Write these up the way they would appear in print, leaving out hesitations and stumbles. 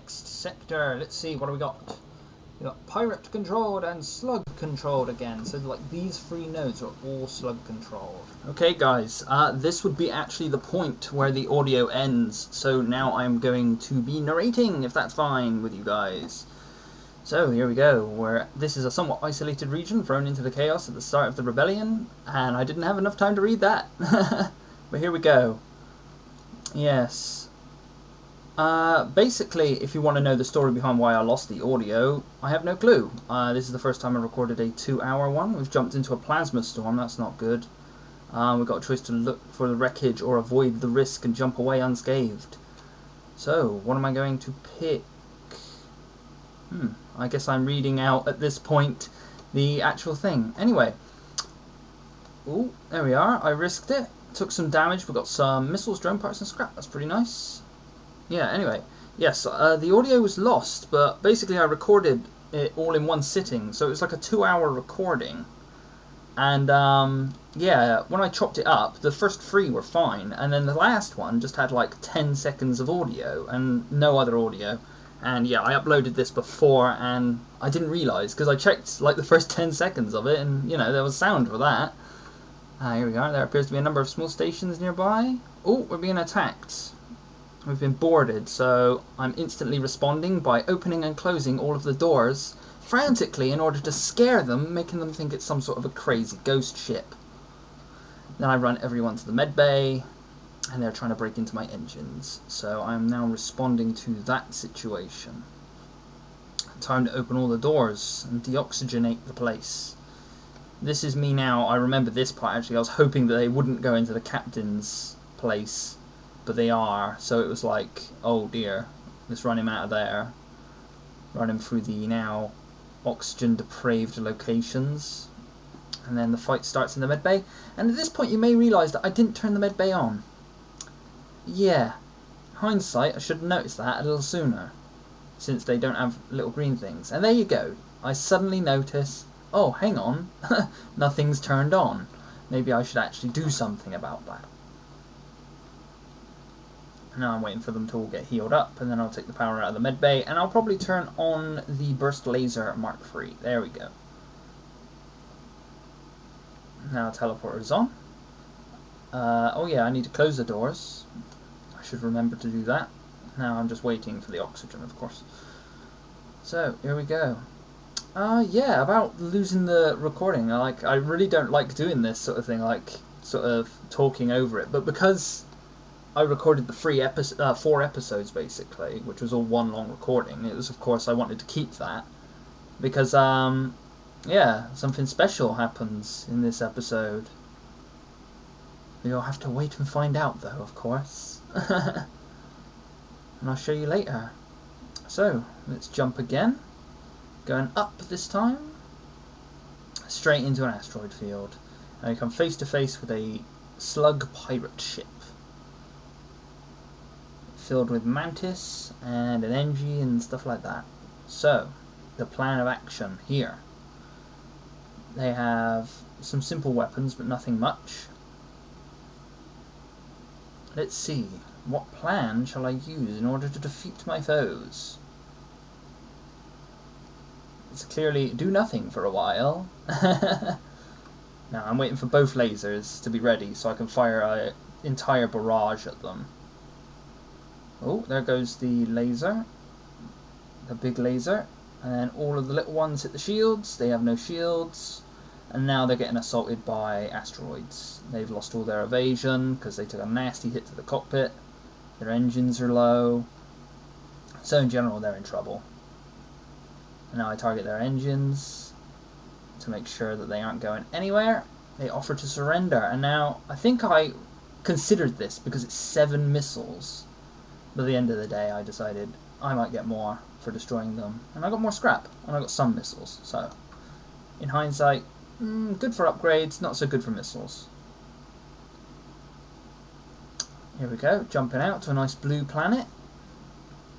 next sector. Let's see, what do we got? We got pirate controlled and slug controlled again. So like these three nodes are all slug controlled. Okay guys, this would be actually the point where the audio ends. So now I'm going to be narrating, if that's fine with you guys. So here we go, this is a somewhat isolated region thrown into the chaos at the start of the rebellion, and I didn't have enough time to read that. But here we go. Yes. Basically, if you want to know the story behind why I lost the audio, I have no clue. This is the first time I recorded a 2-hour one. We've jumped into a plasma storm, that's not good. We've got a choice to look for the wreckage or avoid the risk and jump away unscathed. So, what am I going to pick? I guess I'm reading out at this point the actual thing. Anyway. Ooh, there we are. I risked it. Took some damage. We've got some missiles, drone parts and scrap. That's pretty nice. Yeah, anyway. Yes, the audio was lost, but basically I recorded it all in one sitting. So it was like a 2-hour recording. And, yeah, when I chopped it up, the first 3 were fine. And then the last one just had like 10 seconds of audio and no other audio. And yeah, I uploaded this before and I didn't realise, because I checked like the first 10 seconds of it and, you know, there was sound for that. Here we are. There appears to be a number of small stations nearby. Oh, we're being attacked. We've been boarded, so I'm instantly responding by opening and closing all of the doors frantically in order to scare them, making them think it's some sort of a crazy ghost ship. Then I run everyone to the med bay, and they're trying to break into my engines. So I'm now responding to that situation. Time to open all the doors and deoxygenate the place. This is me now. I remember this part actually. I was hoping that they wouldn't go into the captain's place, but they are. So it was like, oh dear, let's run him out of there. Run him through the now oxygen depraved locations. And then the fight starts in the med bay. And at this point you may realise that I didn't turn the med bay on. Yeah, hindsight, I should have noticed that a little sooner, since they don't have little green things. And there you go. I suddenly notice, oh, hang on, nothing's turned on. Maybe I should actually do something about that. Now I'm waiting for them to all get healed up, and then I'll take the power out of the med bay, and I'll probably turn on the burst laser Mark III. There we go. Now teleporter's on. Oh yeah, I need to close the doors. I should remember to do that. Now I'm just waiting for the oxygen, of course. So, here we go. Yeah, about losing the recording. I really don't like doing this sort of thing, like, sort of talking over it. But because I recorded the 4 episodes, basically, which was all one long recording, it was, of course, I wanted to keep that. Because, yeah, something special happens in this episode. You'll have to wait and find out, though, of course. And I'll show you later. So, let's jump again. Going up this time. Straight into an asteroid field. And we come face to face with a slug pirate ship. Filled with mantis and an NG and stuff like that. So, the plan of action here. They have some simple weapons, but nothing much. Let's see, what plan shall I use in order to defeat my foes? It's clearly do nothing for a while. Now I'm waiting for both lasers to be ready so I can fire an entire barrage at them. Oh, there goes the laser. The big laser. And then all of the little ones hit the shields. They have no shields. And now they're getting assaulted by asteroids. They've lost all their evasion because they took a nasty hit to the cockpit. Their engines are low. So in general they're in trouble. And now I target their engines to make sure that they aren't going anywhere. They offer to surrender. And now I think I considered this because it's 7 missiles. But at the end of the day I decided I might get more for destroying them. And I got more scrap. And I got some missiles. So in hindsight, good for upgrades, not so good for missiles. Here we go, jumping out to a nice blue planet.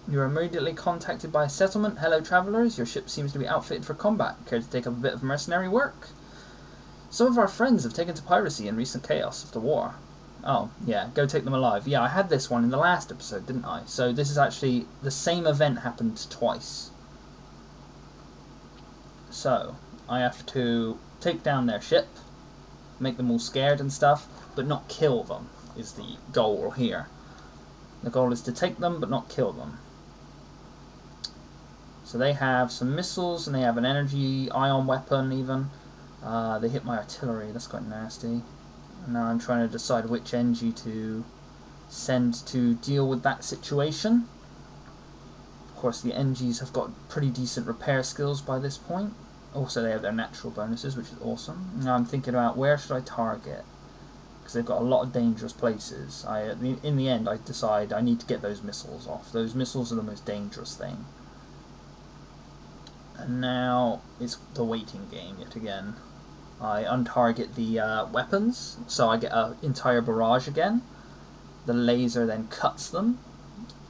You're immediately contacted by a settlement. Hello travellers, your ship seems to be outfitted for combat. Care to take up a bit of mercenary work? Some of our friends have taken to piracy in recent chaos of the war. Oh, yeah, go take them alive. Yeah, I had this one in the last episode, didn't I? So this is actually, the same event happened twice. So, I have to take down their ship, make them all scared and stuff, but not kill them, is the goal here. The goal is to take them, but not kill them. So they have some missiles, and they have an energy ion weapon even. They hit my artillery, that's quite nasty. And now I'm trying to decide which NG to send to deal with that situation. Of course, the NGs have got pretty decent repair skills by this point. Also, they have their natural bonuses, which is awesome. Now I'm thinking about where should I target, because they've got a lot of dangerous places. In the end, I decide I need to get those missiles off. Those missiles are the most dangerous thing. And now it's the waiting game yet again. I untarget the weapons, so I get an entire barrage again. The laser then cuts them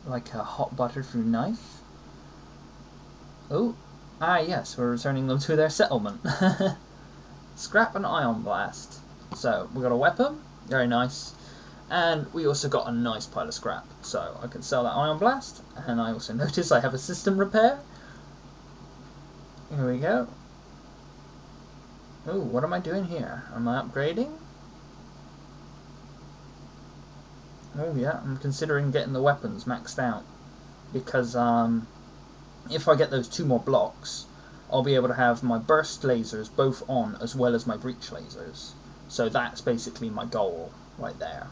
like a hot butter through knife. Oh, yes, we're returning them to their settlement. Scrap and ion blast. So we got a weapon, very nice, and we also got a nice pile of scrap. So I can sell that ion blast, and I also notice I have a system repair. Here we go. Oh, what am I doing here? Am I upgrading? Oh yeah, I'm considering getting the weapons maxed out, because if I get those 2 more blocks, I'll be able to have my burst lasers both on as well as my breach lasers. So that's basically my goal right there.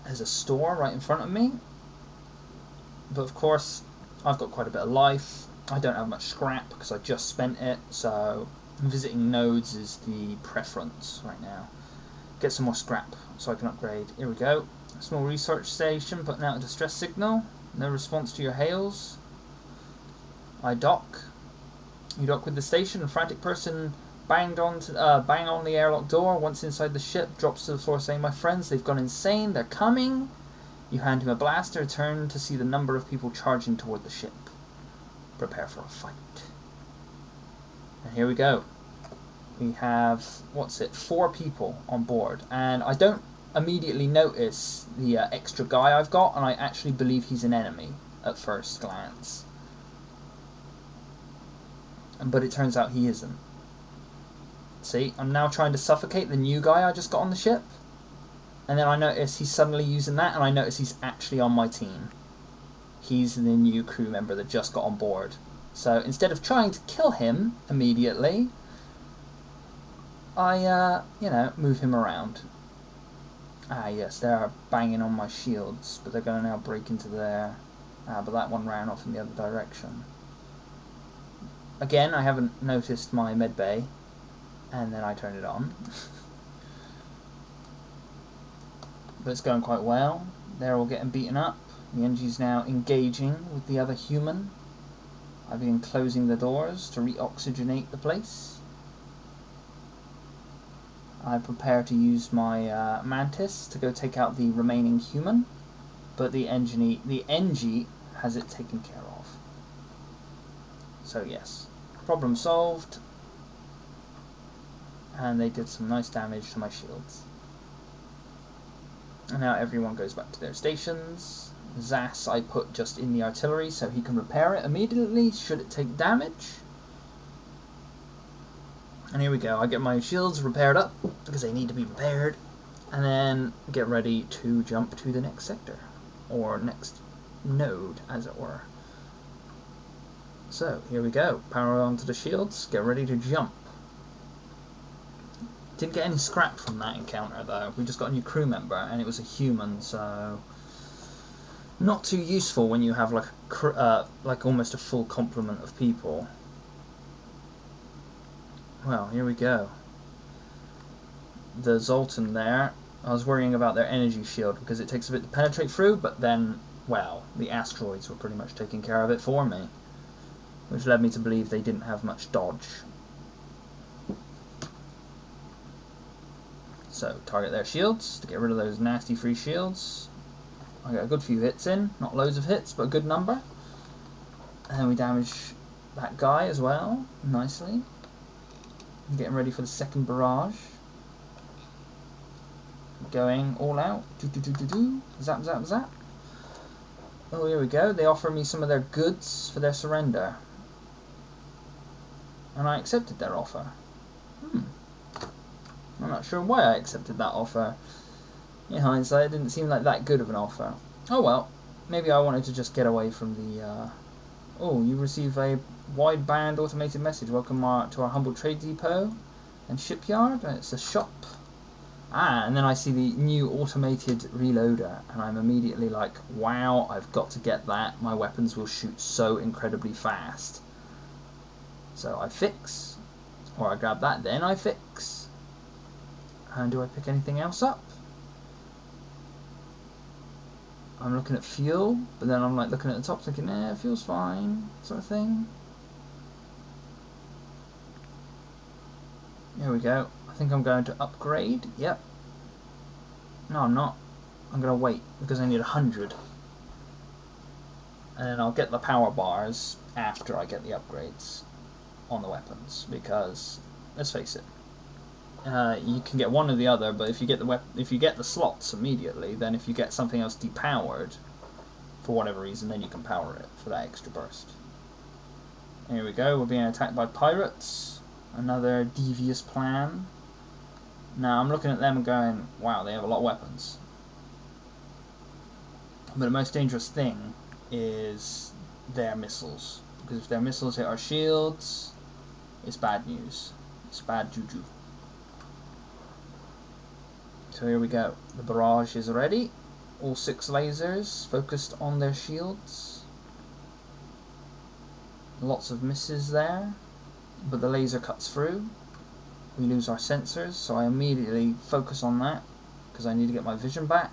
There's a store right in front of me, but of course I've got quite a bit of life. I don't have much scrap because I just spent it, so visiting nodes is the preference right now. Get some more scrap so I can upgrade. Here we go. Small research station putting out a distress signal. No response to your hails. I dock. You dock with the station. A frantic person bang on the airlock door. Once inside the ship, drops to the floor saying, "My friends, they've gone insane. They're coming." You hand him a blaster. Turn to see the number of people charging toward the ship. Prepare for a fight. And here we go. We have, 4 people on board, and I don't immediately notice the extra guy I've got, and I actually believe he's an enemy at first glance. But it turns out he isn't. See, I'm now trying to suffocate the new guy I just got on the ship, and then I notice he's suddenly using that, and I notice he's actually on my team. He's the new crew member that just got on board. So instead of trying to kill him immediately, I, move him around. Yes, they are banging on my shields, but they're going to now break into there. But that one ran off in the other direction. Again, I haven't noticed my medbay, and then I turn it on. But it's going quite well. They're all getting beaten up. The NG's now engaging with the other human. I've been closing the doors to re-oxygenate the place. I prepare to use my mantis to go take out the remaining human, but the NG has it taken care of. So yes, problem solved, and they did some nice damage to my shields. And now everyone goes back to their stations. Zas I put just in the artillery so he can repair it immediately should it take damage. And here we go, I get my shields repaired up, because they need to be repaired, and then get ready to jump to the next sector, or next node, as it were. So, here we go, power on to the shields, get ready to jump. Didn't get any scrap from that encounter though, we just got a new crew member, and it was a human, so not too useful when you have like almost a full complement of people. Well, here we go. The Zoltan there, I was worrying about their energy shield because it takes a bit to penetrate through, but then, well, the asteroids were pretty much taking care of it for me, which led me to believe they didn't have much dodge. So, target their shields to get rid of those nasty free shields. I got a good few hits in, not loads of hits, but a good number. And then we damage that guy as well, nicely. Getting ready for the second barrage. going all out. Zap, zap, zap. Oh, here we go. They offer me some of their goods for their surrender. And I accepted their offer. I'm not sure why I accepted that offer. In hindsight, it didn't seem like that good of an offer. Oh well, maybe I wanted to just get away from the... Oh, you receive a wideband automated message. Welcome to our humble trade depot and shipyard. And it's a shop. Ah, and then I see the new automated reloader, and I'm immediately like, wow, I've got to get that. My weapons will shoot so incredibly fast. So I fix, or I grab that, then I fix. And do I pick anything else up? I'm looking at fuel, but then I'm like looking at the top thinking, fuel's fine, sort of thing. Here we go. I think I'm going to upgrade. Yep. No, I'm not. I'm going to wait because I need 100. And then I'll get the power bars after I get the upgrades on the weapons, because let's face it, you can get one or the other, but if you get the slots immediately, then if you get something else depowered for whatever reason, then you can power it for that extra burst. Here we go. We're being attacked by pirates. Another devious plan. Now I'm looking at them and going, wow, they have a lot of weapons. But the most dangerous thing is their missiles, because if their missiles hit our shields, it's bad news. It's bad juju. So here we go. The barrage is ready. All 6 lasers focused on their shields. Lots of misses there, but the laser cuts through. We lose our sensors, so I immediately focus on that because I need to get my vision back.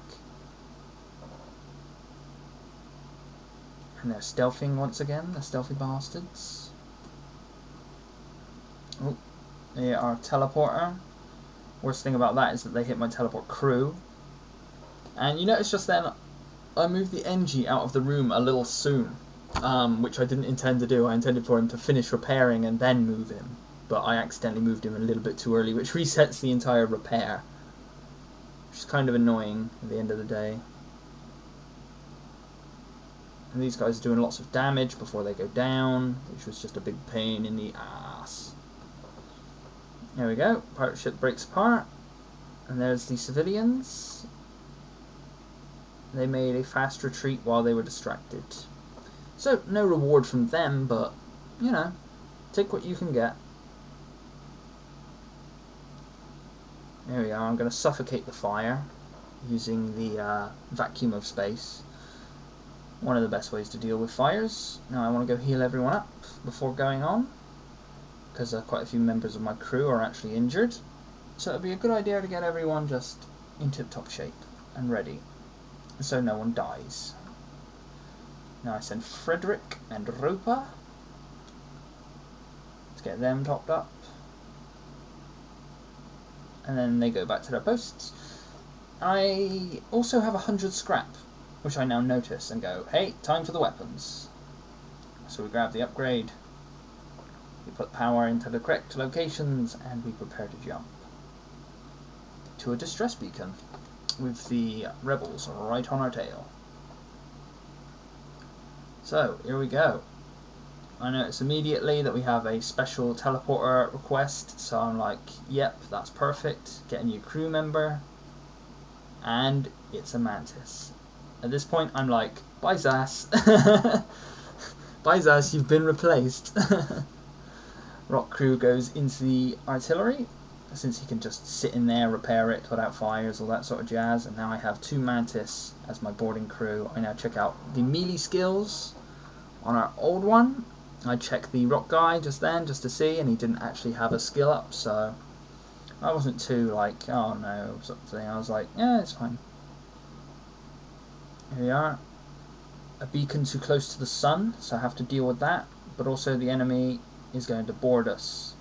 And they're stealthing once again, the stealthy bastards. Oh, they are teleporter. Worst thing about that is that they hit my teleport crew. And you notice just then, I moved the NG out of the room a little soon, which I didn't intend to do. I intended for him to finish repairing and then move him. But I accidentally moved him a little bit too early, which resets the entire repair. Which is kind of annoying at the end of the day. And these guys are doing lots of damage before they go down, which was just a big pain in the ass. There we go. Pirate ship breaks apart. And there's the civilians. They made a fast retreat while they were distracted. So, no reward from them, but, you know, take what you can get. There we are. I'm going to suffocate the fire using the vacuum of space. One of the best ways to deal with fires. Now I want to go heal everyone up before going on, because quite a few members of my crew are actually injured. So it would be a good idea to get everyone just in tip-top shape and ready, so no one dies. Now I send Frederick and Roper. Let's get them topped up. And then they go back to their posts. I also have 100 scrap, which I now notice and go, hey, time for the weapons. So we grab the upgrade, we put power into the correct locations, and we prepare to jump to a distress beacon with the rebels right on our tail. So here we go. I notice immediately that we have a special teleporter request, so I'm like, yep, that's perfect. Get a new crew member, and it's a Mantis. At this point I'm like, bye Zas. Bye Zas, you've been replaced. Rock crew goes into the artillery, since he can just sit in there, repair it, put out fires, all that sort of jazz. And now I have 2 Mantis as my boarding crew. I now check out the melee skills on our old one. I checked the rock guy just then, just to see, and he didn't actually have a skill up, so I wasn't too like, oh no, sort of thing. I was like, yeah, it's fine. Here we are. A beacon too close to the sun, so I have to deal with that, but also the enemy is going to board us.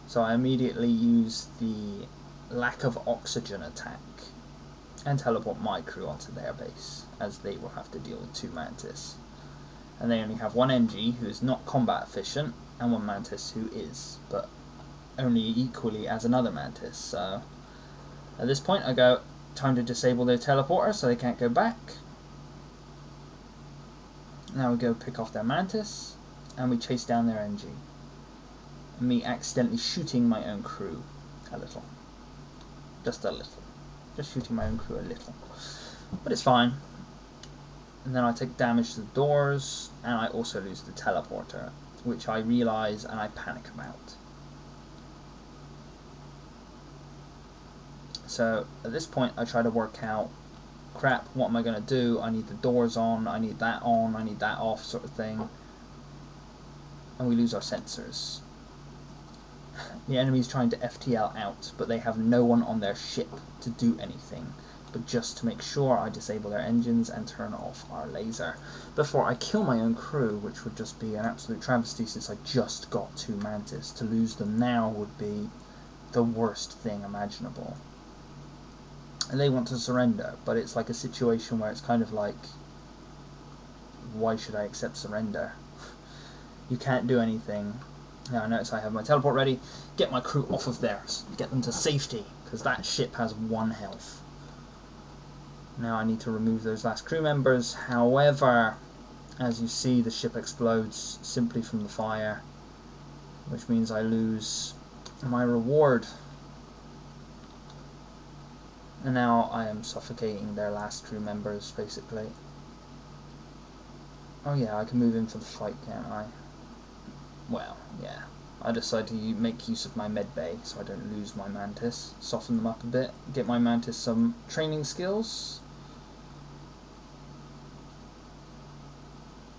So I immediately use the lack of oxygen attack and teleport my crew onto their base, as they will have to deal with 2 Mantis. And they only have 1 NG who is not combat efficient, and 1 Mantis who is, but only equally as another Mantis, so At this point I go, time to disable their teleporter so they can't go back. Now we go pick off their mantis, and we chase down their NG. And me accidentally shooting my own crew a little. Just a little. Just shooting my own crew a little. But it's fine. And then I take damage to the doors, and I also lose the teleporter, which I realise and I panic about. So at this point I try to work out, crap, what am I going to do? I need the doors on, I need that off, sort of thing. And we lose our sensors. The enemy's trying to FTL out, but they have no one on their ship to do anything, but just to make sure I disable their engines and turn off our laser before I kill my own crew, which would just be an absolute travesty since I just got 2 mantis. To lose them now would be the worst thing imaginable. And they want to surrender, but it's like a situation where it's kind of like, why should I accept surrender? You can't do anything. Now notice I have my teleport ready. Get my crew off of theirs. Get them to safety, because that ship has 1 health. Now I need to remove those last crew members. However, as you see, the ship explodes simply from the fire, which means I lose my reward. And now I am suffocating their last crew members, basically. Oh yeah, I can move in for the fight, can't I? Well, yeah. I decide to make use of my med bay so I don't lose my mantis. Soften them up a bit. Get my mantis some training skills.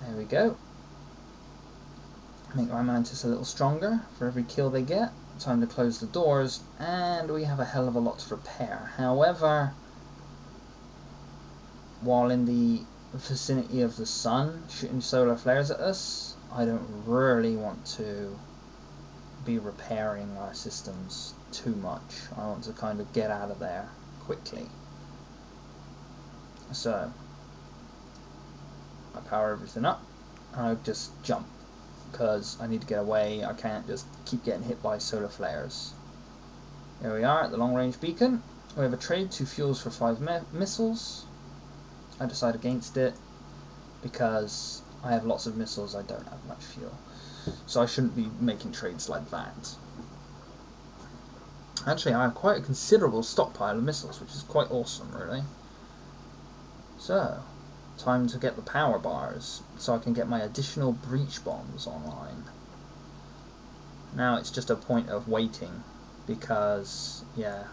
There we go. Make my mantis a little stronger for every kill they get. Time to close the doors, and we have a hell of a lot to repair. However, while in the vicinity of the sun shooting solar flares at us, I don't really want to be repairing our systems too much. I want to kind of get out of there quickly. So I power everything up and I just jump, because I need to get away. I can't just keep getting hit by solar flares. Here we are at the long range beacon. We have a trade, 2 fuels for 5 missiles. I decide against it because I have lots of missiles, I don't have much fuel. So I shouldn't be making trades like that. Actually, I have quite a considerable stockpile of missiles, which is quite awesome, really. So, time to get the power bars so I can get my additional breach bombs online. Now it's just a point of waiting, because, yeah,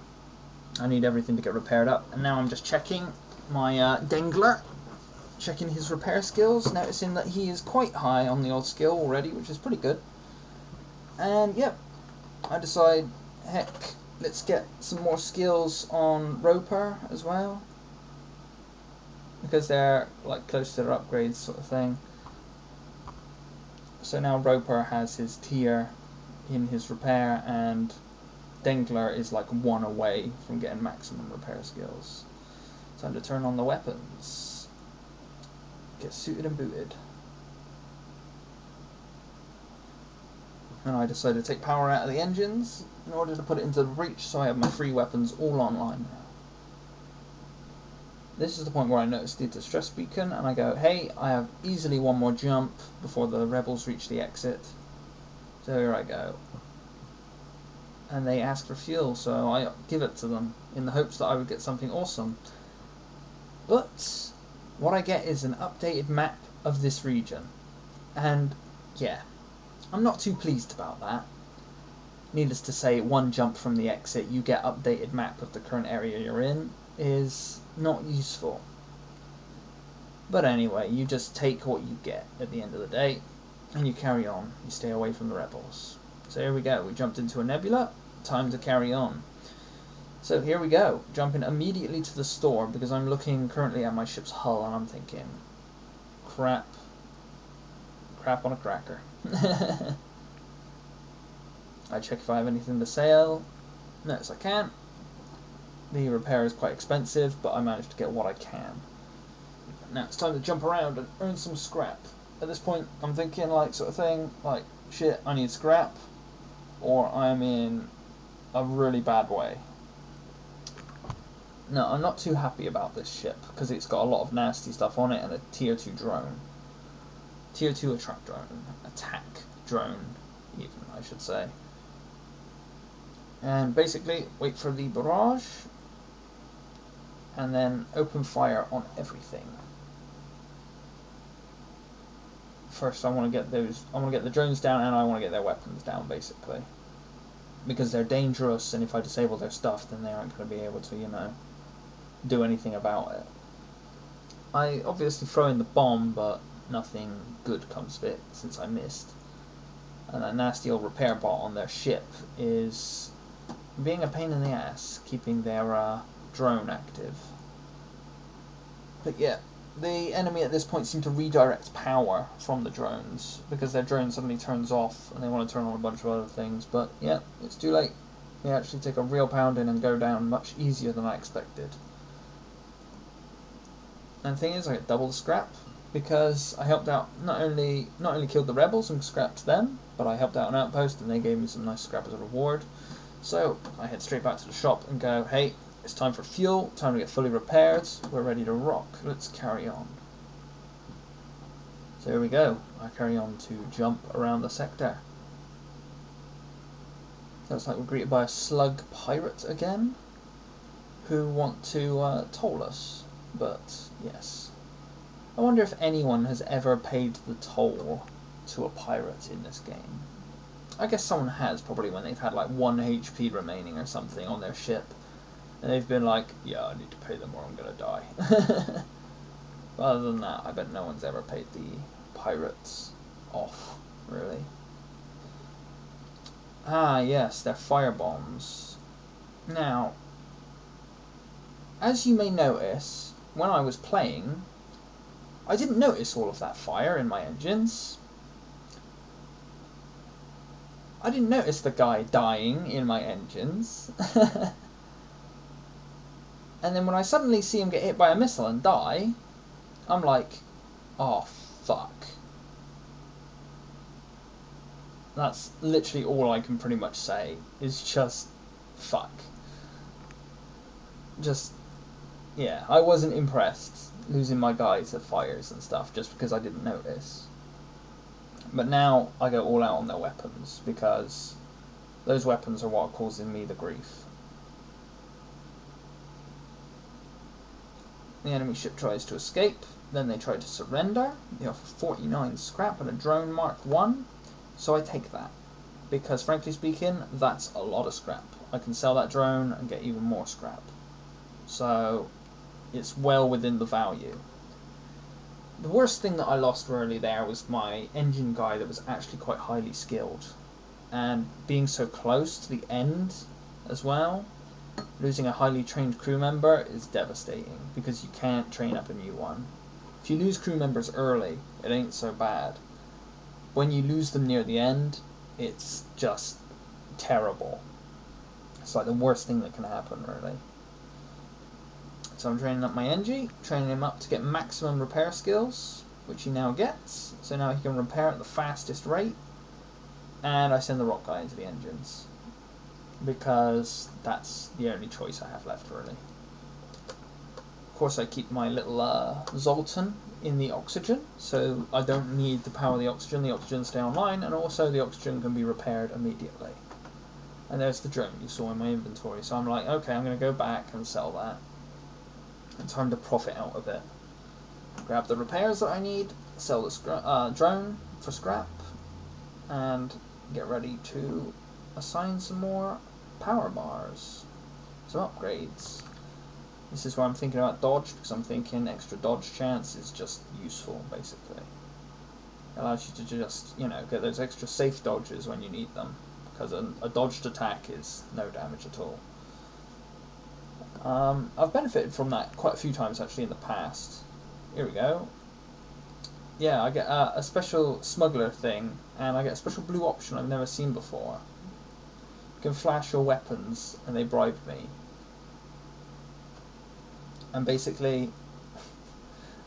I need everything to get repaired up. And now I'm just checking my Dengler, checking his repair skills, noticing that he is quite high on the old skill already, which is pretty good. And yep, I decide, heck, let's get some more skills on Roper as well, because they're like close to their upgrades sort of thing. So now Roper has his tier in his repair, and Dengler is like 1 away from getting maximum repair skills. Time to turn on the weapons. Get suited and booted. And I decided to take power out of the engines in order to put it into the breach, so I have my 3 weapons all online now. This is the point where I notice the distress beacon, and I go, hey, I have easily 1 more jump before the rebels reach the exit. So here I go. And they ask for fuel, so I give it to them in the hopes that I would get something awesome. But what I get is an updated map of this region. And yeah, I'm not too pleased about that. Needless to say, 1 jump from the exit, you get updated map of the current area you're in, is not useful. But anyway, you just take what you get at the end of the day, and you carry on. You stay away from the rebels. So here we go, we jumped into a nebula, time to carry on. So here we go, jumping immediately to the store, because I'm looking currently at my ship's hull and I'm thinking, crap on a cracker. I check if I have anything to sell. Notice I can't. The repair is quite expensive, but I managed to get what I can. Now it's time to jump around and earn some scrap. At this point I'm thinking like sort of thing, like shit, I need scrap or I'm in a really bad way. No, I'm not too happy about this ship because it's got a lot of nasty stuff on it and a tier 2 drone. Tier 2 attack drone, even, I should say. And basically, wait for the barrage, and then open fire on everything. First, I want to get the drones down, and I want to get their weapons down, basically. Because they're dangerous, and if I disable their stuff, then they aren't going to be able to, you know, do anything about it. I obviously throw in the bomb, but nothing good comes of it, since I missed. And that nasty old repair bot on their ship is being a pain in the ass, keeping their drone active. But yeah, the enemy at this point seem to redirect power from the drones, because their drone suddenly turns off and they want to turn on a bunch of other things, but yeah, it's too late. They actually take a real pounding and go down much easier than I expected. And the thing is, I get double the scrap, because I helped out, not only killed the rebels and scrapped them, but I helped out an outpost and they gave me some nice scrap as a reward. So I head straight back to the shop and go, hey, it's time for fuel, time to get fully repaired, we're ready to rock, let's carry on. So here we go, I carry on to jump around the sector. Looks like we're greeted by a slug pirate again, who want to toll us, but yes. I wonder if anyone has ever paid the toll to a pirate in this game. I guess someone has, probably when they've had like 1 HP remaining or something on their ship. And they've been like, yeah, I need to pay them or I'm gonna die. But other than that, I bet no one's ever paid the pirates off, really. Ah, yes, they're firebombs. Now, as you may notice, when I was playing, I didn't notice all of that fire in my engines. I didn't notice the guy dying in my engines. And then when I suddenly see him get hit by a missile and die, I'm like, oh fuck. That's literally all I can pretty much say, is just fuck. Just, yeah, I wasn't impressed losing my guy to fires and stuff just because I didn't notice. But now I go all out on their weapons, because those weapons are what are causing me the grief. The enemy ship tries to escape, then they try to surrender. They offer 49 scrap and a drone Mark 1, so I take that. Because frankly speaking, that's a lot of scrap. I can sell that drone and get even more scrap. So it's well within the value. The worst thing that I lost really there was my engine guy that was actually quite highly skilled. And being so close to the end as well, losing a highly trained crew member is devastating, because you can't train up a new one. If you lose crew members early, it ain't so bad. When you lose them near the end, it's just terrible. It's like the worst thing that can happen, really. So I'm training up my Engie, training him up to get maximum repair skills, which he now gets. So now he can repair at the fastest rate. And I send the rock guy into the engines, because that's the only choice I have left, really. Of course, I keep my little Zoltan in the oxygen, so I don't need to power the oxygen stay online, and also the oxygen can be repaired immediately. And there's the drone you saw in my inventory, so I'm like, okay, I'm going to go back and sell that. It's time to profit out of it. Grab the repairs that I need, sell the drone for scrap, and get ready to assign some more power bars, some upgrades. This is where I'm thinking about dodge, because I'm thinking extra dodge chance is just useful, basically. It allows you to just, you know, get those extra safe dodges when you need them, because a dodged attack is no damage at all. I've benefited from that quite a few times actually in the past. Here we go. Yeah, I get a special smuggler thing, and I get a special blue option I've never seen before. You can flash your weapons, and they bribe me. And basically,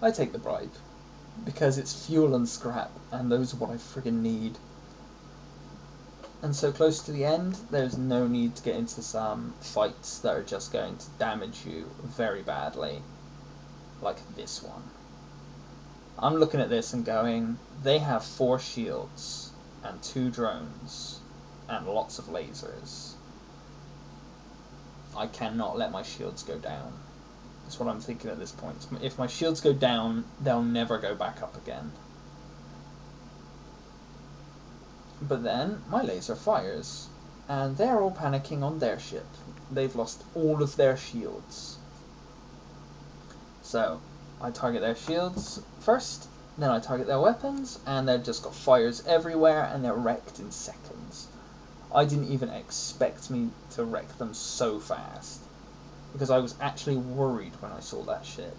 I take the bribe, because it's fuel and scrap, and those are what I friggin' need. and so close to the end, there's no need to get into some fights that are just going to damage you very badly, like this one. I'm looking at this and going, they have 4 shields and 2 drones and lots of lasers. I cannot let my shields go down. That's what I'm thinking at this point. If my shields go down, they'll never go back up again. But then my laser fires, and they're all panicking on their ship. They've lost all of their shields. So I target their shields first, then I target their weapons, and they've just got fires everywhere, and they're wrecked in seconds. I didn't even expect me to wreck them so fast, because I was actually worried when I saw that ship.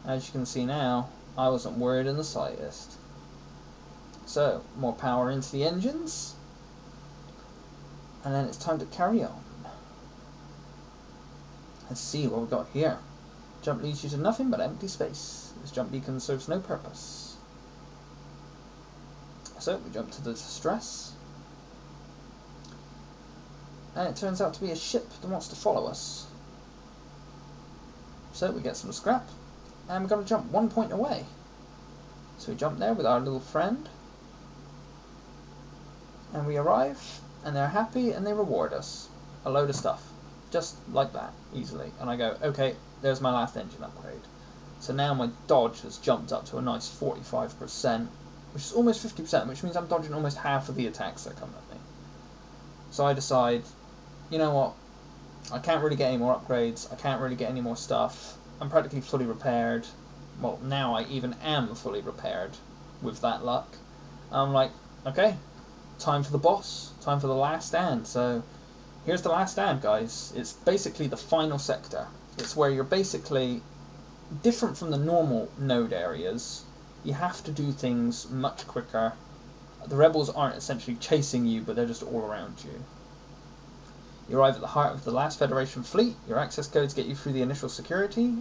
As you can see now, I wasn't worried in the slightest. So, more power into the engines, and then it's time to carry on. Let's see what we've got here. Jump leads you to nothing but empty space. This jump beacon serves no purpose. So, we jump to the distress, and it turns out to be a ship that wants to follow us. So we get some scrap, and we're going to jump 1 point away. So we jump there with our little friend, and we arrive, and they're happy, and they reward us a load of stuff, just like that, easily. And I go, okay, there's my last engine upgrade. So now my dodge has jumped up to a nice 45%, which is almost 50%, which means I'm dodging almost half of the attacks that come at me. So I decide, you know what, I can't really get any more upgrades, I can't really get any more stuff, I'm practically fully repaired. Well, now I even am fully repaired with that luck. I'm like, okay, time for the boss, time for the last stand. So here's the last stand, guys. It's basically the final sector. It's where you're basically different from the normal node areas. You have to do things much quicker. The rebels aren't essentially chasing you, but they're just all around you. You arrive at the heart of the last Federation fleet. Your access codes get you through the initial security.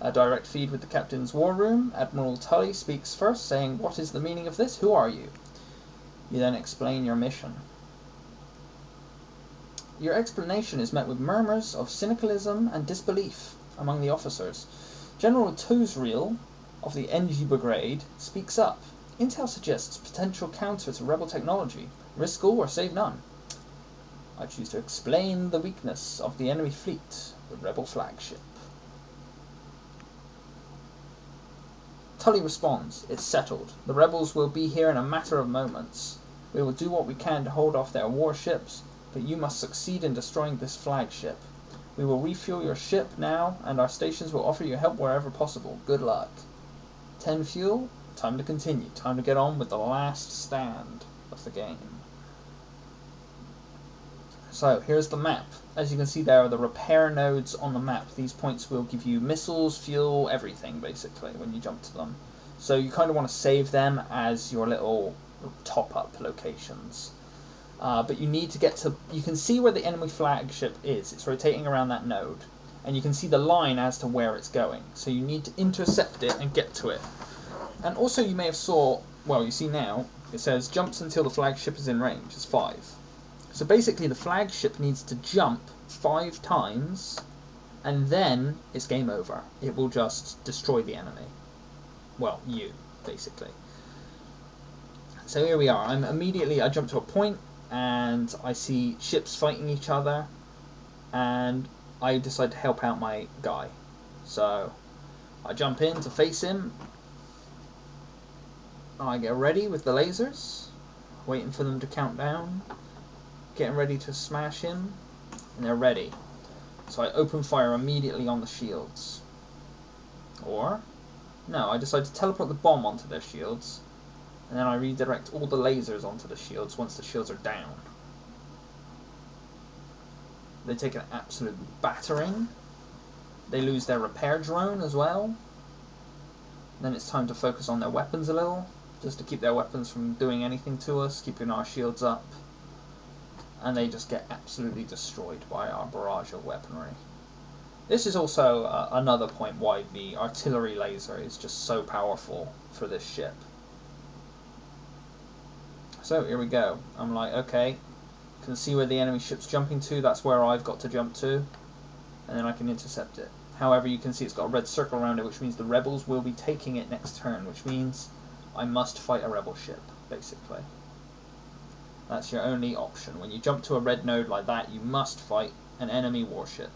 A direct feed with the captain's war room. Admiral Tully speaks first, saying, "What is the meaning of this? Who are you?" You then explain your mission. Your explanation is met with murmurs of cynicalism and disbelief among the officers. General Toesreel of the NG Brigade speaks up. Intel suggests potential counter to rebel technology. Risk all or save none. I choose to explain the weakness of the enemy fleet, the rebel flagship. Tully responds, "It's settled. The rebels will be here in a matter of moments. We will do what we can to hold off their warships, but you must succeed in destroying this flagship. We will refuel your ship now, and our stations will offer you help wherever possible. Good luck." 10 fuel, time to continue. Time to get on with the last stand of the game. So here's the map. As you can see, there are the repair nodes on the map. These points will give you missiles, fuel, everything basically when you jump to them. So you kind of want to save them as your little top-up locations. But you need to get to... You can see where the enemy flagship is. It's rotating around that node. And you can see the line as to where it's going. So you need to intercept it and get to it. And also you may have saw... Well, you see now, it says jumps until the flagship is in range. It's 5. So basically the flagship needs to jump 5 times, and then it's game over. It will just destroy the enemy. Well, you, basically. So here we are. I jump to a point, and I see ships fighting each other, and I decide to help out my guy. So I jump in to face him. I get ready with the lasers, waiting for them to count down. Getting ready to smash him, and they're ready. So I open fire immediately on the shields. Or, no, I decide to teleport the bomb onto their shields, and then I redirect all the lasers onto the shields once the shields are down. They take an absolute battering. They lose their repair drone as well. Then it's time to focus on their weapons a little, just to keep their weapons from doing anything to us, keeping our shields up. And they just get absolutely destroyed by our barrage of weaponry. This is also another point why the artillery laser is just so powerful for this ship. So here we go. I'm like, okay, can see where the enemy ship's jumping to, that's where I've got to jump to, and then I can intercept it. However, you can see it's got a red circle around it, which means the rebels will be taking it next turn, which means I must fight a rebel ship, basically. That's your only option. When you jump to a red node like that, you must fight an enemy warship.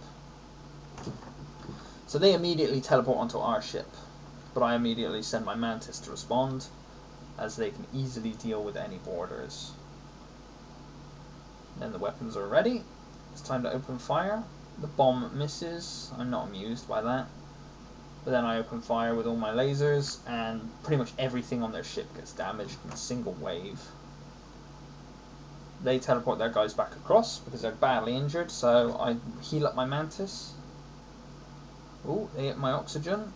So they immediately teleport onto our ship, but I immediately send my Mantis to respond, as they can easily deal with any borders. Then the weapons are ready. It's time to open fire. The bomb misses. I'm not amused by that. But then I open fire with all my lasers, and pretty much everything on their ship gets damaged in a single wave. They teleport their guys back across because they're badly injured, so I heal up my Mantis. Ooh, they hit my oxygen.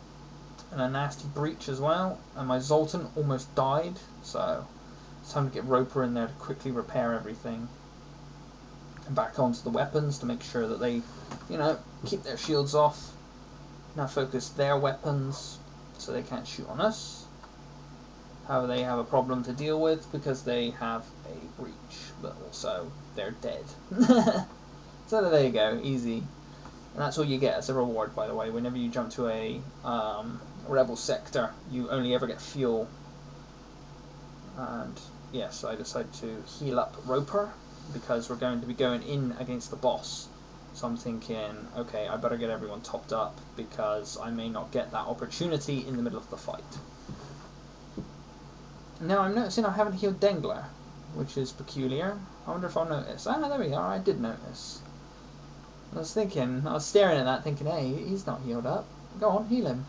And a nasty breach as well. And my Zoltan almost died, so it's time to get Roper in there to quickly repair everything. And back onto the weapons to make sure that they, keep their shields off. Now focus their weapons so they can't shoot on us. However, they have a problem to deal with because they have a breach, but also they're dead. So there you go, easy. And that's all you get as a reward, by the way. Whenever you jump to a rebel sector, you only ever get fuel. And yes, I decided to heal up Roper because we're going to be going in against the boss. So I'm thinking, okay, I better get everyone topped up because I may not get that opportunity in the middle of the fight. Now I'm noticing I haven't healed Dengler, which is peculiar. I wonder if I'll notice. Ah, there we are, I did notice. I was staring at that thinking, hey, he's not healed up. Go on, heal him.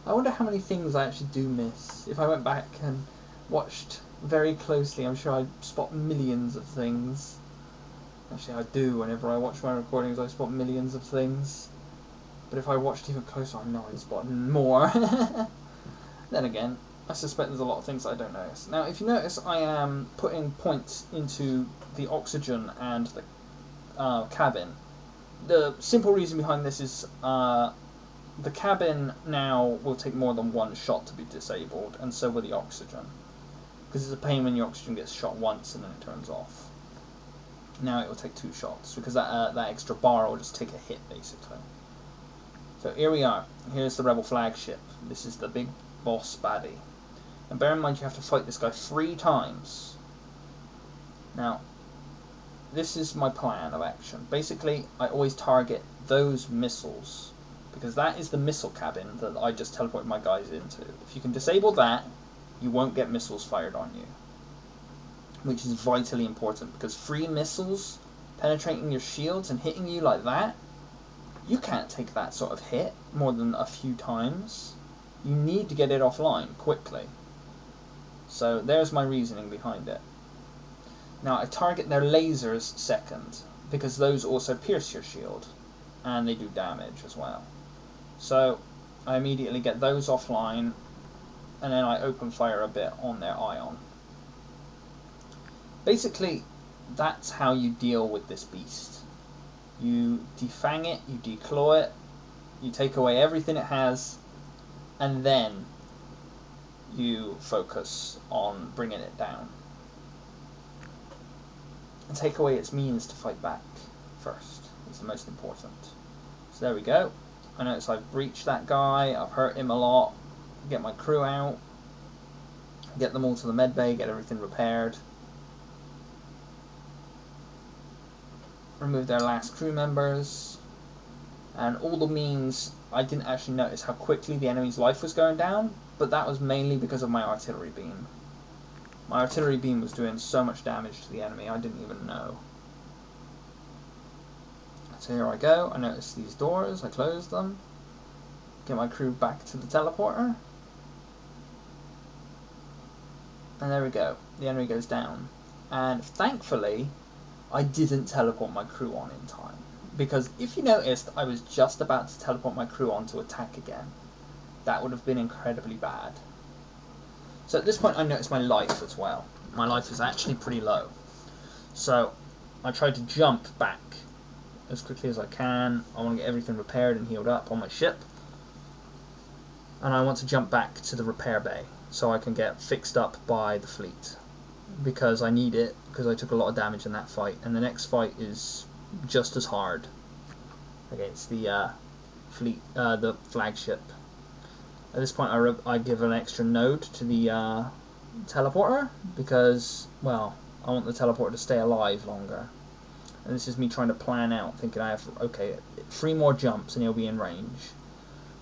I wonder how many things I actually do miss. If I went back and watched very closely, I'm sure I'd spot millions of things. Actually, I do. Whenever I watch my recordings, I spot millions of things. But if I watched even closer, I know I'd spot more. Then again, I suspect there's a lot of things I don't notice. Now, if you notice, I am putting points into the oxygen and the cabin. The simple reason behind this is the cabin now will take more than one shot to be disabled, and so will the oxygen. Because it's a pain when your oxygen gets shot once and then it turns off. Now it will take 2 shots, because that extra bar will just take a hit, basically. So here we are. Here's the rebel flagship. This is the big boss baddie. And bear in mind you have to fight this guy 3 times. Now, this is my plan of action. Basically, I always target those missiles, because that is the missile cabin that I just teleported my guys into. If you can disable that, you won't get missiles fired on you, which is vitally important, because free missiles penetrating your shields and hitting you like that, you can't take that sort of hit more than a few times. You need to get it offline quickly. So there's my reasoning behind it. Now I target their lasers second, because those also pierce your shield, and they do damage as well. So I immediately get those offline, and then I open fire a bit on their ion. Basically, that's how you deal with this beast. You defang it, you declaw it, you take away everything it has, and then you focus on bringing it down. And take away its means to fight back first. It's the most important. So there we go. I notice I've breached that guy, I've hurt him a lot. Get my crew out, get them all to the med bay, get everything repaired. Remove their last crew members. And all the means, I didn't actually notice how quickly the enemy's life was going down, but that was mainly because of my artillery beam. My artillery beam was doing so much damage to the enemy, I didn't even know. So here I go, I notice these doors, I close them, get my crew back to the teleporter, and there we go, the enemy goes down. And thankfully, I didn't teleport my crew on in time, because if you noticed, I was just about to teleport my crew on to attack again. That would have been incredibly bad. So at this point I noticed my life as well. My life is actually pretty low. So I tried to jump back as quickly as I can. I want to get everything repaired and healed up on my ship. And I want to jump back to the repair bay so I can get fixed up by the fleet. because I need it, because I took a lot of damage in that fight, and the next fight is just as hard against the the flagship. At this point, I give an extra node to the teleporter because, well, I want the teleporter to stay alive longer. And this is me trying to plan out, thinking I have, okay, 3 more jumps and he'll be in range.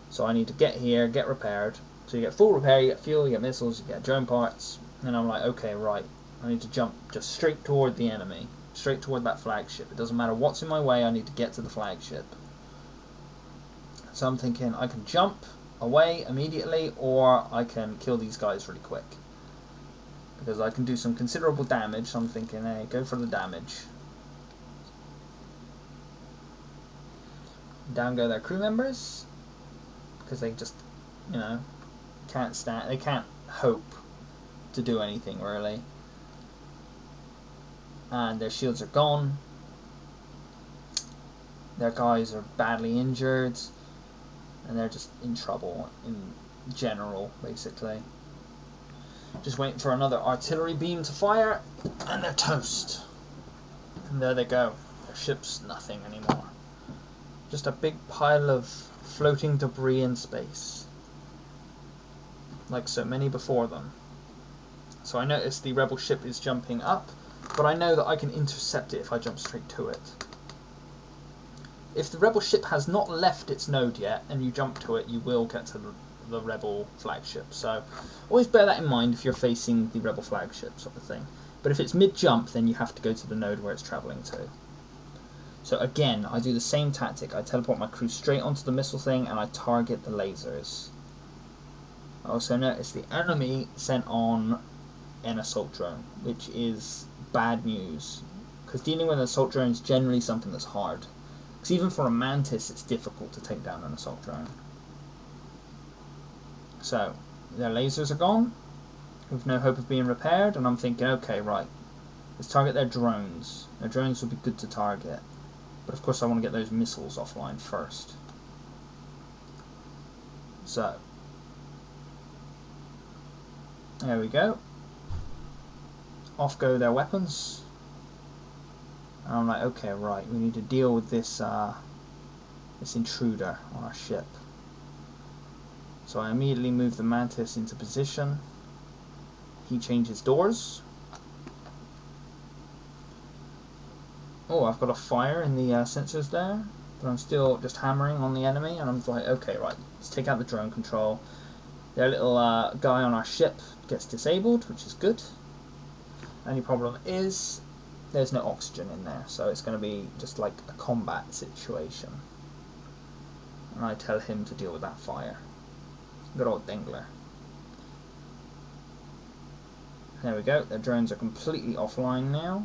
So I need to get here, get repaired. So you get full repair, you get fuel, you get missiles, you get drone parts. And I'm like, okay, right, I need to jump just straight toward the enemy, straight toward that flagship. It doesn't matter what's in my way, I need to get to the flagship. So I'm thinking I can jump away immediately, or I can kill these guys really quick. Because I can do some considerable damage, so I'm thinking, hey, go for the damage. Down go their crew members, because they just, you know, they can't hope to do anything really. And their shields are gone. Their guys are badly injured, and they're just in trouble in general, basically. Just waiting for another artillery beam to fire, and they're toast. And there they go. Their ship's nothing anymore. Just a big pile of floating debris in space, like so many before them. So I notice the rebel ship is jumping up, but I know that I can intercept it if I jump straight to it. If the rebel ship has not left its node yet, and you jump to it, you will get to the rebel flagship. So always bear that in mind if you're facing the rebel flagship sort of thing. But if it's mid-jump, then you have to go to the node where it's travelling to. So again, I do the same tactic. I teleport my crew straight onto the missile thing, and I target the lasers. I also notice the enemy sent on an assault drone, which is bad news, because dealing with an assault drone is generally something that's hard. Because even for a mantis, it's difficult to take down an assault drone. So their lasers are gone, with no hope of being repaired, and I'm thinking, okay, right, let's target their drones. Their drones would be good to target, but of course I want to get those missiles offline first. So there we go. Off go their weapons. And I'm like, okay, right, we need to deal with this this intruder on our ship. So I immediately move the mantis into position. He changes doors. Oh, I've got a fire in the sensors there, but I'm still just hammering on the enemy, and I'm like, okay, right, let's take out the drone control. Their little guy on our ship gets disabled, which is good. Only problem is there's no oxygen in there, so it's going to be just like a combat situation. And I tell him to deal with that fire. Good old Dingler. There we go, their drones are completely offline now.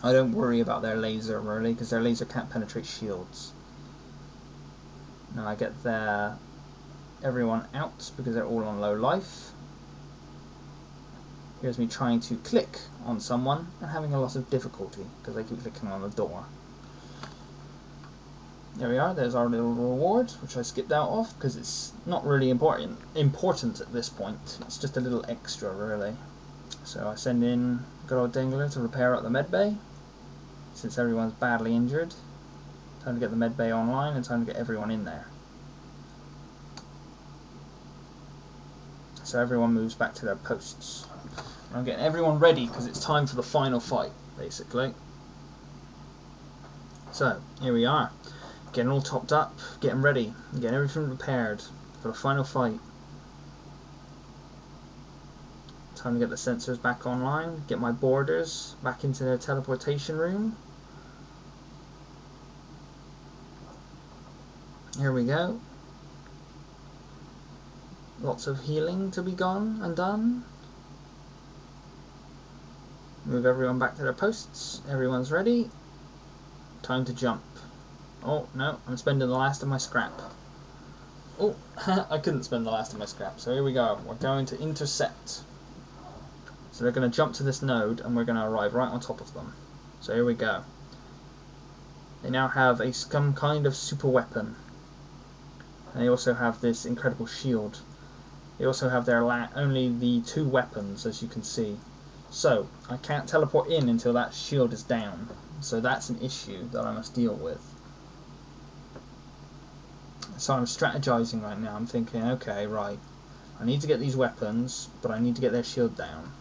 I don't worry about their laser really, because their laser can't penetrate shields. Now I get everyone out because they're all on low life. Here's me trying to click on someone and having a lot of difficulty because they keep clicking on the door. There we are, there's our little reward, which I skipped out of because it's not really important at this point. It's just a little extra really. So I send in good old Dingler to repair up the medbay, since everyone's badly injured. Time to get the medbay online and time to get everyone in there. So everyone moves back to their posts. I'm getting everyone ready because it's time for the final fight, basically. So, here we are. Getting all topped up, getting ready, getting everything prepared for the final fight. Time to get the sensors back online, get my boarders back into their teleportation room. Here we go. Lots of healing to be gone and done. Move everyone back to their posts. Everyone's ready. Time to jump. Oh no, I'm spending the last of my scrap. Oh, I couldn't spend the last of my scrap. So here we go. We're going to intercept. So they're going to jump to this node and we're going to arrive right on top of them. So here we go. They now have some kind of super weapon. And they also have this incredible shield. They also have their only the 2 weapons, as you can see. So I can't teleport in until that shield is down. So that's an issue that I must deal with. So I'm strategizing right now. I'm thinking, okay, right, I need to get these weapons, but I need to get their shield down.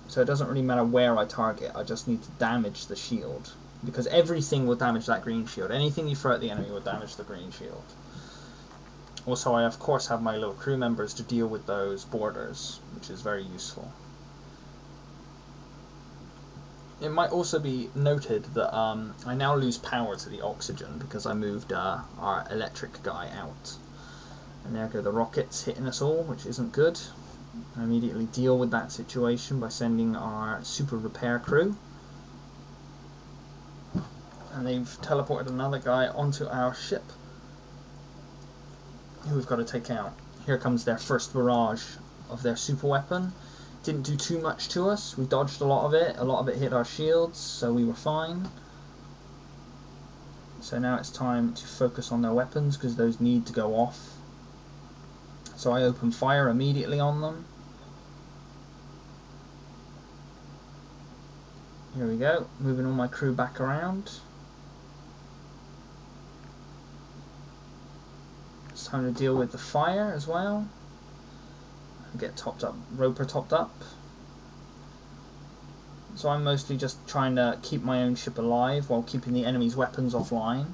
So it doesn't really matter where I target, I just need to damage the shield. Because everything will damage that green shield. Anything you throw at the enemy will damage the green shield. Also, I of course have my little crew members to deal with those borders, which is very useful. It might also be noted that I now lose power to the oxygen because I moved our electric guy out. And there go the rockets hitting us all, which isn't good. I immediately deal with that situation by sending our super repair crew. And they've teleported another guy onto our ship, who we've got to take out. Here comes their first barrage of their super weapon. Didn't do too much to us. We dodged a lot of it hit our shields, so we were fine. So now it's time to focus on their weapons, because those need to go off. So I open fire immediately on them. Here we go, moving all my crew back around. It's time to deal with the fire as well. Get topped up, Roper topped up. So I'm mostly just trying to keep my own ship alive while keeping the enemy's weapons offline.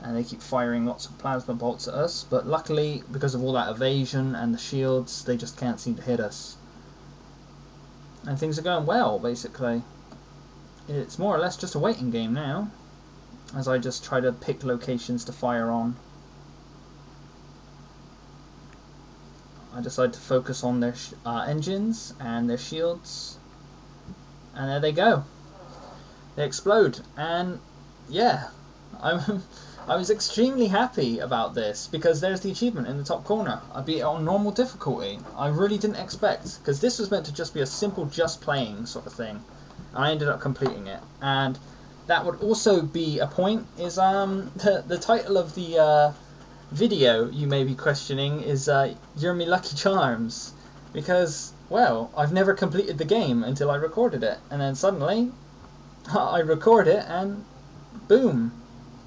And they keep firing lots of plasma bolts at us, but luckily, because of all that evasion and the shields, they just can't seem to hit us. And things are going well, basically. It's more or less just a waiting game now, as I just try to pick locations to fire on. I decide to focus on their engines and their shields, and there they go. They explode, and yeah, I was extremely happy about this, because there's the achievement in the top corner. I beat it on normal difficulty. I really didn't expect, because this was meant to just be a simple just playing sort of thing. I ended up completing it, and that would also be a point, is the title of the video you may be questioning is You're Me Lucky Charms, because, well, I've never completed the game until I recorded it, and then suddenly I record it and boom,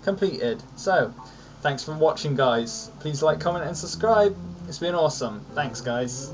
completed. So thanks for watching, guys. Please like, comment and subscribe. It's been awesome. Thanks, guys.